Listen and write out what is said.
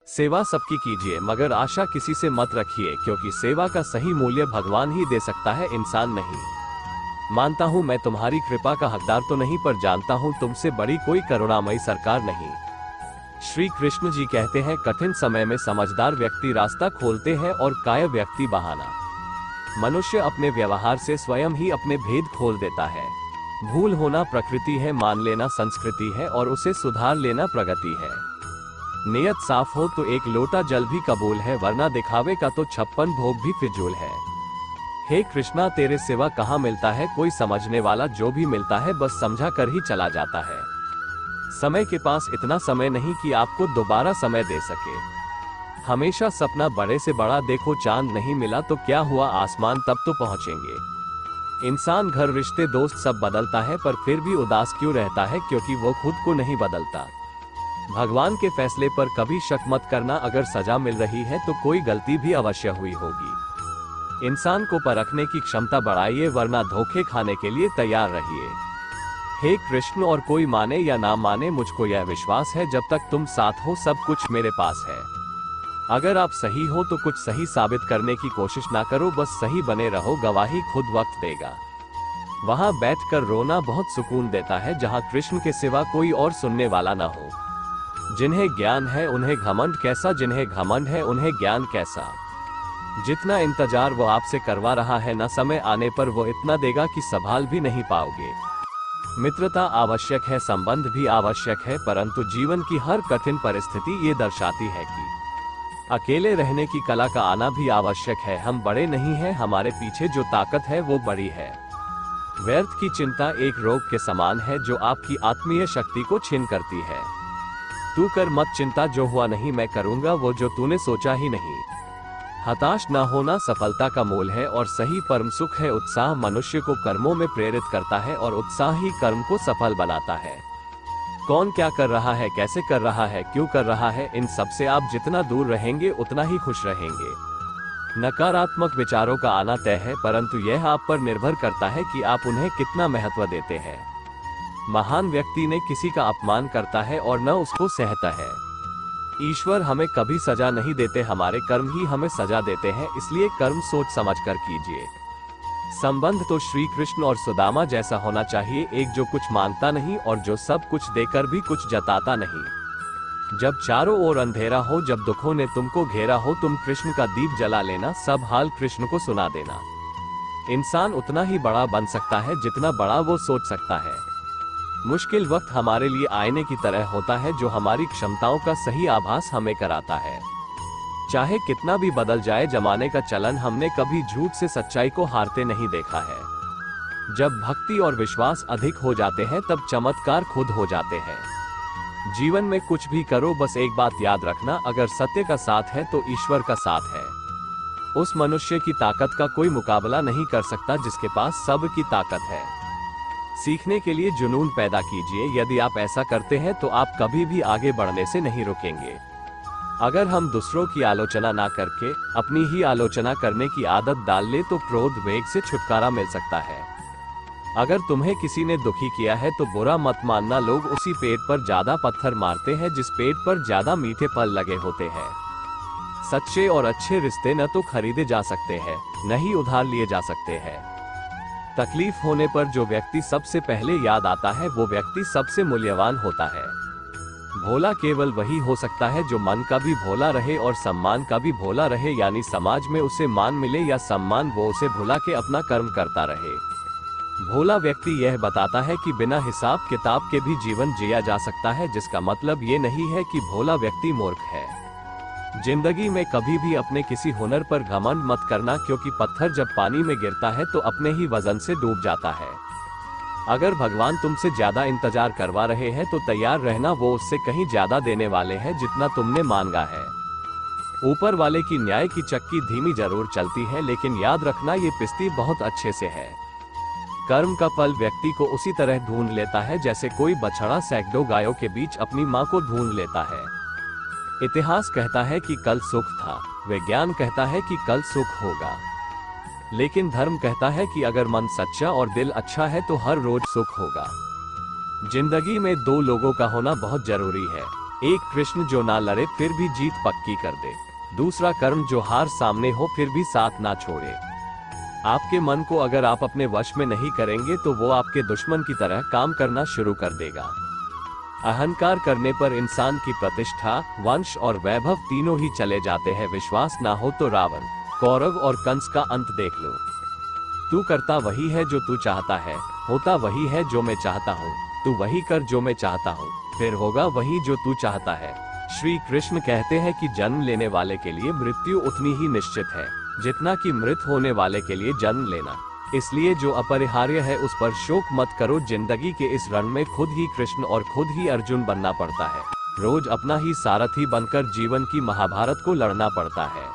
सेवा सबकी कीजिए, मगर आशा किसी से मत रखिए, क्योंकि सेवा का सही मूल्य भगवान ही दे सकता है, इंसान नहीं। मानता हूँ मैं तुम्हारी कृपा का हकदार तो नहीं, पर जानता हूँ तुमसे बड़ी कोई करुणामयी सरकार नहीं। श्री कृष्ण जी कहते हैं, कठिन समय में समझदार व्यक्ति रास्ता खोलते हैं और काय व्यक्ति बहाना। मनुष्य अपने व्यवहार से स्वयं ही अपने भेद खोल देता है। भूल होना प्रकृति है, मान लेना संस्कृति है, और उसे सुधार लेना प्रगति है। नियत साफ हो तो एक लोटा जल भी कबूल है, वरना दिखावे का तो 56 भोग भी फिजूल है। हे कृष्णा, तेरे सिवा कहाँ मिलता है कोई समझने वाला, जो भी मिलता है बस समझा कर ही चला जाता है। समय के पास इतना समय नहीं कि आपको दोबारा समय दे सके। हमेशा सपना बड़े से बड़ा देखो, चांद नहीं मिला तो क्या हुआ, आसमान तब तो पहुंचेंगे। इंसान, घर, रिश्ते, दोस्त सब बदलता है, पर फिर भी उदास क्यों रहता है, क्योंकि वो खुद को नहीं बदलता। भगवान के फैसले पर कभी शक मत करना, अगर सजा मिल रही है तो कोई गलती भी अवश्य हुई होगी। इंसान को परखने की क्षमता बढ़ाइए, वरना धोखे खाने के लिए तैयार रहिए। हे कृष्ण, और कोई माने या ना माने, मुझको यह विश्वास है जब तक तुम साथ हो सब कुछ मेरे पास है। अगर आप सही हो तो कुछ सही साबित करने की कोशिश ना करो, बस सही बने रहो, गवाही खुद वक्त देगा। वहां बैठकर रोना बहुत सुकून देता है, जहां कृष्ण के सिवा कोई और सुनने वाला ना हो। जिन्हें ज्ञान है उन्हें घमंड कैसा, जिन्हें घमंड है उन्हें ज्ञान कैसा। जितना इंतजार वो आपसे करवा रहा है, न समय आने पर वो इतना देगा कि संभाल भी नहीं पाओगे। मित्रता आवश्यक है, संबंध भी आवश्यक है, परंतु जीवन की हर कठिन परिस्थिति ये दर्शाती है कि अकेले रहने की कला का आना भी आवश्यक है। हम बड़े नहीं हैं, हमारे पीछे जो ताकत है वो बड़ी है। व्यर्थ की चिंता एक रोग के समान है, जो आपकी आत्मीय शक्ति को छीन करती है। तू कर मत चिंता, जो हुआ नहीं मैं करूंगा, वो जो तूने सोचा ही नहीं। हताश ना होना सफलता का मूल है, और सही परम सुख है। उत्साह मनुष्य को कर्मों में प्रेरित करता है, और उत्साह ही कर्म को सफल बनाता है। कौन क्या कर रहा है, कैसे कर रहा है, क्यों कर रहा है, इन सब से आप जितना दूर रहेंगे उतना ही खुश रहेंगे। नकारात्मक विचारों का आना तय है, परंतु यह आप पर निर्भर करता है कि आप उन्हें कितना महत्व देते हैं। महान व्यक्ति ने किसी का अपमान करता है और न उसको सहता है। ईश्वर हमें कभी सजा नहीं देते, हमारे कर्म ही हमें सजा देते हैं, इसलिए कर्म सोच समझकर कीजिए। संबंध तो श्री कृष्ण और सुदामा जैसा होना चाहिए, एक जो कुछ मांगता नहीं और जो सब कुछ देकर भी कुछ जताता नहीं। जब चारों ओर अंधेरा हो, जब दुखों ने तुमको घेरा हो, तुम कृष्ण का दीप जला लेना, सब हाल कृष्ण को सुना देना। इंसान उतना ही बड़ा बन सकता है जितना बड़ा वो सोच सकता है। मुश्किल वक्त हमारे लिए आईने की तरह होता है, जो हमारी क्षमताओं का सही आभास हमें कराता है। चाहे कितना भी बदल जाए जमाने का चलन, हमने कभी झूठ से सच्चाई को हारते नहीं देखा है। जब भक्ति और विश्वास अधिक हो जाते हैं, तब चमत्कार खुद हो जाते हैं। जीवन में कुछ भी करो, बस एक बात याद रखना, अगर सत्य का साथ है तो ईश्वर का साथ है। उस मनुष्य की ताकत का कोई मुकाबला नहीं कर सकता जिसके पास सब की ताकत है। सीखने के लिए जुनून पैदा कीजिए, यदि आप ऐसा करते हैं तो आप कभी भी आगे बढ़ने से नहीं रुकेंगे। अगर हम दूसरों की आलोचना ना करके अपनी ही आलोचना करने की आदत डाल ले तो क्रोध वेग से छुटकारा मिल सकता है। अगर तुम्हें किसी ने दुखी किया है तो बुरा मत मानना, लोग उसी पेड़ पर ज्यादा पत्थर मारते हैं जिस पेड़ पर ज्यादा मीठे फल लगे होते हैं। सच्चे और अच्छे रिश्ते न तो खरीदे जा सकते हैं, न ही उधार लिए जा सकते हैं। तकलीफ होने पर जो व्यक्ति सबसे पहले याद आता है, वो व्यक्ति सबसे मूल्यवान होता है। भोला केवल वही हो सकता है जो मन का भी भोला रहे और सम्मान का भी भोला रहे, यानी समाज में उसे मान मिले या सम्मान, वो उसे भुला के अपना कर्म करता रहे। भोला व्यक्ति यह बताता है कि बिना हिसाब किताब के भी जीवन जिया जा सकता है, जिसका मतलब ये नहीं है कि भोला व्यक्ति मूर्ख है। जिंदगी में कभी भी अपने किसी हुनर पर घमंड मत करना, क्योंकि पत्थर जब पानी में गिरता है तो अपने ही वजन से डूब जाता है। अगर भगवान तुमसे ज्यादा इंतजार करवा रहे हैं तो तैयार रहना, वो उससे कहीं ज्यादा देने वाले हैं जितना तुमने मांगा है। ऊपर वाले की न्याय की चक्की धीमी जरूर चलती है, लेकिन याद रखना ये पिसती बहुत अच्छे से है। कर्म का फल व्यक्ति को उसी तरह ढूंढ लेता है जैसे कोई बछड़ा सैकड़ों गायों के बीच अपनी मां को ढूंढ लेता है। इतिहास कहता है कि कल सुख था, विज्ञान कहता है कि कल सुख होगा, लेकिन धर्म कहता है कि अगर मन सच्चा और दिल अच्छा है तो हर रोज सुख होगा। जिंदगी में दो लोगों का होना बहुत जरूरी है, एक कृष्ण जो ना लड़े फिर भी जीत पक्की कर दे, दूसरा कर्ण जो हार सामने हो फिर भी साथ ना छोड़े। आपके मन को अगर आप अपने वश में नहीं करेंगे तो वो आपके दुश्मन की तरह काम करना शुरू कर देगा। अहंकार करने पर इंसान की प्रतिष्ठा, वंश और वैभव तीनों ही चले जाते हैं। विश्वास ना हो तो रावण, कौरव और कंस का अंत देख लो। तू करता वही है जो तू चाहता है, होता वही है जो मैं चाहता हूँ। तू वही कर जो मैं चाहता हूँ, फिर होगा वही जो तू चाहता है। श्री कृष्ण कहते हैं कि जन्म लेने वाले के लिए मृत्यु उतनी ही निश्चित है जितना कि मृत होने वाले के लिए जन्म लेना। इसलिए जो अपरिहार्य है उस पर शोक मत करो। जिंदगी के इस रण में खुद ही कृष्ण और खुद ही अर्जुन बनना पड़ता है। रोज अपना ही सारथी बनकर जीवन की महाभारत को लड़ना पड़ता है।